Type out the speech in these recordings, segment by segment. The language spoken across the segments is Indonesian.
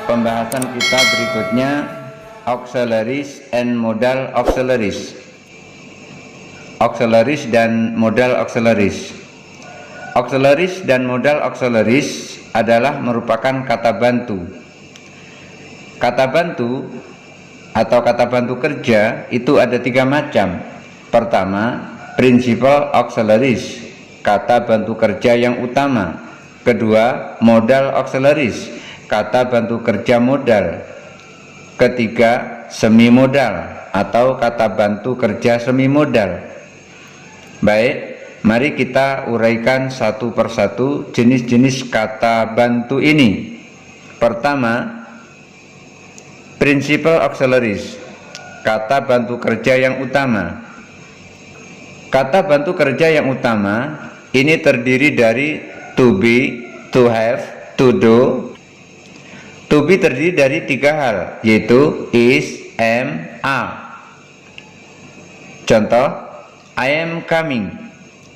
Pembahasan kita berikutnya auxiliaries and modal auxiliaries. Auxiliaries dan modal auxiliaries. Auxiliaries dan modal auxiliaries adalah merupakan kata bantu. Kata bantu atau kata bantu kerja itu ada 3 macam. Pertama, principal auxiliaries, kata bantu kerja yang utama. Kedua, modal auxiliaries, kata bantu kerja modal. Ketiga, semi modal atau kata bantu kerja semi modal. Baik, mari kita uraikan satu persatu jenis-jenis kata bantu ini. Pertama, principal auxiliaries, kata bantu kerja yang utama. Kata bantu kerja yang utama ini terdiri dari to be, to have, to do. To be terdiri dari 3 hal, yaitu is, am, are. Contoh, I am coming,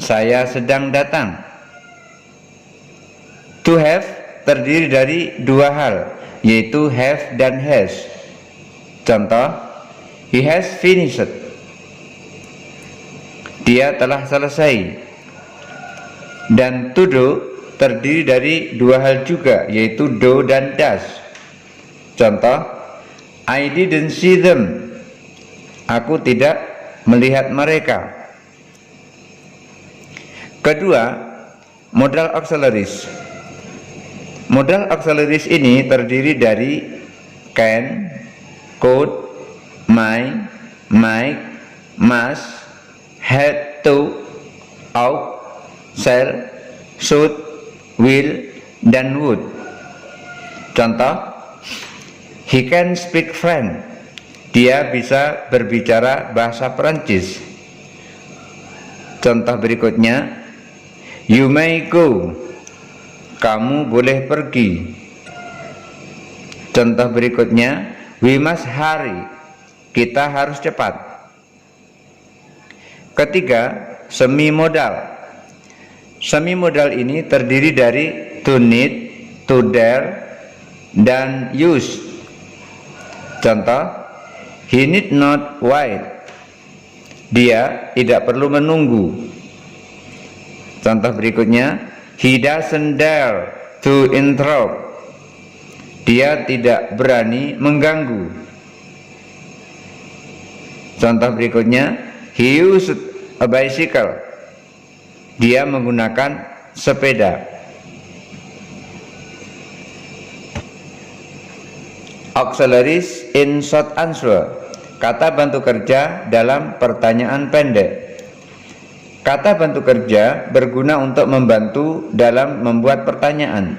saya sedang datang. To have terdiri dari 2 hal, yaitu have dan has. Contoh, he has finished, dia telah selesai. Dan to do terdiri dari 2 hal juga, yaitu do dan does. Contoh, I didn't see them, aku tidak melihat mereka. Kedua, modal auxiliaries. Modal auxiliaries ini terdiri dari can, could, might, must, had to, ought, shall, should, will, dan would. Contoh, he can speak French, dia bisa berbicara bahasa Perancis. Contoh berikutnya, you may go, kamu boleh pergi. Contoh berikutnya, we must hurry, kita harus cepat. Ketiga, semi modal. Semi modal ini terdiri dari to need, to dare, dan use. Contoh, he need not wait, dia tidak perlu menunggu. Contoh berikutnya, he doesn't dare to interrupt, dia tidak berani mengganggu. Contoh berikutnya, he used a bicycle, dia menggunakan sepeda. Auxiliaries in short answer, kata bantu kerja dalam pertanyaan pendek. Kata bantu kerja berguna untuk membantu dalam membuat pertanyaan.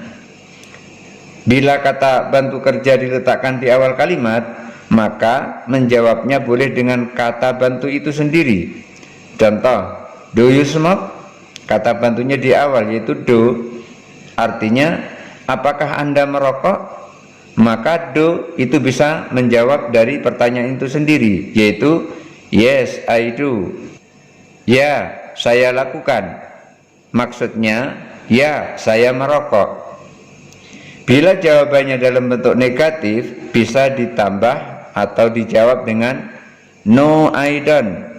Bila kata bantu kerja diletakkan di awal kalimat, maka menjawabnya boleh dengan kata bantu itu sendiri. Contoh, do you smoke? Kata bantunya di awal, yaitu do. Artinya, apakah Anda merokok? Maka do itu bisa menjawab dari pertanyaan itu sendiri, yaitu yes, I do. Ya, saya lakukan. Maksudnya, ya, saya merokok. Bila jawabannya dalam bentuk negatif, bisa ditambah atau dijawab dengan no, I don't.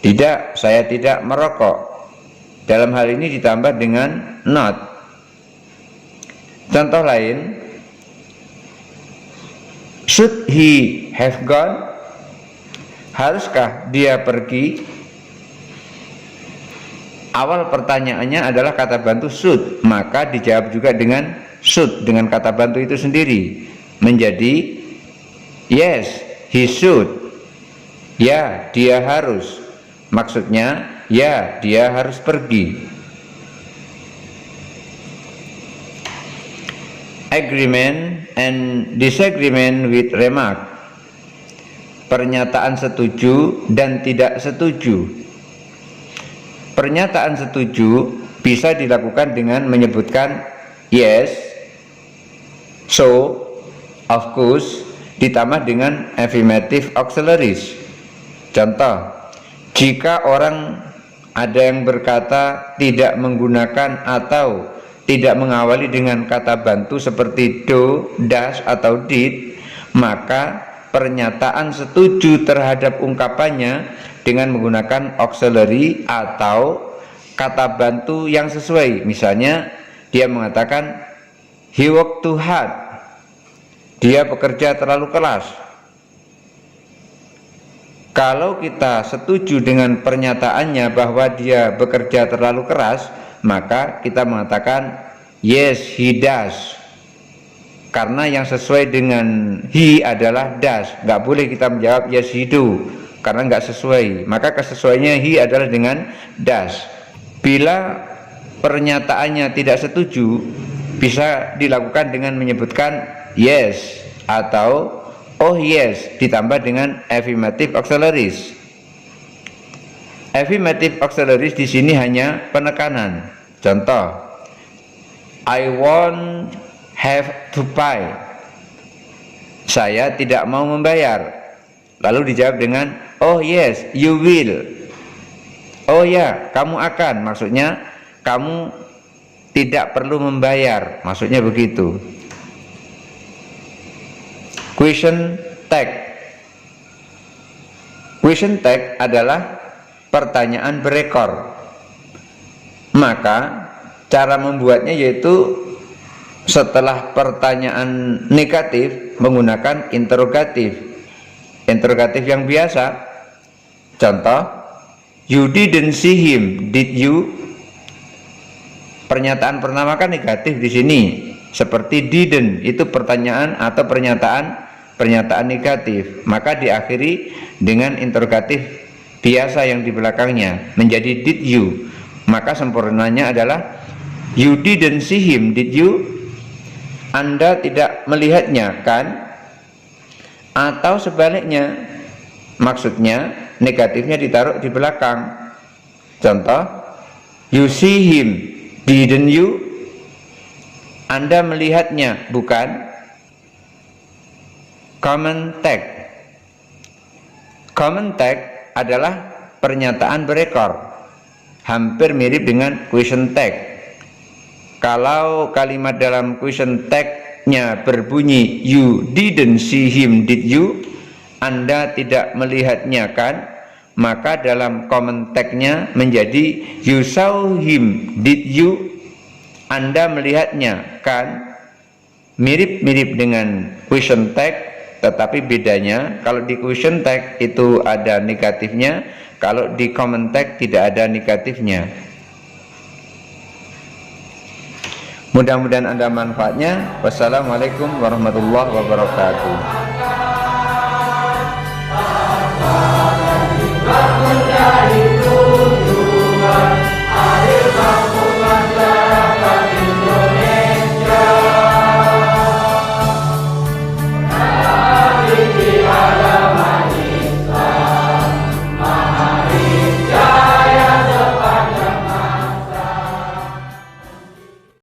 Tidak, saya tidak merokok. Dalam hal ini ditambah dengan not. Contoh lain, should he have gone? Haruskah dia pergi? Awal pertanyaannya adalah kata bantu should, maka dijawab juga dengan should, dengan kata bantu itu sendiri, menjadi yes, he should. Ya, dia harus. Maksudnya, ya, dia harus pergi. Agreement and disagreement with remark, pernyataan setuju dan tidak setuju. Pernyataan setuju bisa dilakukan dengan menyebutkan yes, so, of course, ditambah dengan affirmative auxiliaries. Contoh, jika orang ada yang berkata tidak menggunakan atau tidak mengawali dengan kata bantu seperti do, das, atau did, maka pernyataan setuju terhadap ungkapannya dengan menggunakan auxiliary atau kata bantu yang sesuai. Misalnya dia mengatakan he worked too hard, dia bekerja terlalu keras. Kalau kita setuju dengan pernyataannya bahwa dia bekerja terlalu keras, maka kita mengatakan yes he does, karena yang sesuai dengan he adalah does. Nggak boleh kita menjawab yes he do karena nggak sesuai, maka kesesuaiannya he adalah dengan does. Bila pernyataannya tidak setuju, bisa dilakukan dengan menyebutkan yes atau oh yes ditambah dengan affirmative auxiliaries. Affirmative auxiliaries di sini hanya penekanan. Contoh, I won't have to pay. Saya tidak mau membayar. Lalu dijawab dengan oh yes you will. Oh ya, kamu akan. Maksudnya kamu tidak perlu membayar. Maksudnya begitu. Question tag. Question tag adalah pertanyaan berekor. Maka cara membuatnya yaitu setelah pertanyaan negatif menggunakan interrogatif. Interrogatif yang biasa. Contoh, you didn't see him, did you? Pernyataan pertama kan negatif di sini. Seperti didn't, itu pertanyaan atau pernyataan negatif. Maka diakhiri dengan interrogatif biasa yang di belakangnya menjadi did you. Maka sempurnanya adalah you didn't see him, did you? Anda tidak melihatnya, kan? Atau sebaliknya, maksudnya negatifnya ditaruh di belakang. Contoh, you see him, didn't you? Anda melihatnya, bukan? Common tag. Common tag adalah pernyataan berekor, hampir mirip dengan question tag. Kalau kalimat dalam question tag-nya berbunyi you didn't see him, did you? Anda tidak melihatnya, kan? Maka dalam common tag-nya menjadi you saw him, did you? Anda melihatnya, kan? Mirip-mirip dengan question tag, tetapi bedanya kalau di question tag itu ada negatifnya, kalau di common tag tidak ada negatifnya. Mudah-mudahan Anda manfaatnya. Wassalamualaikum warahmatullahi wabarakatuh.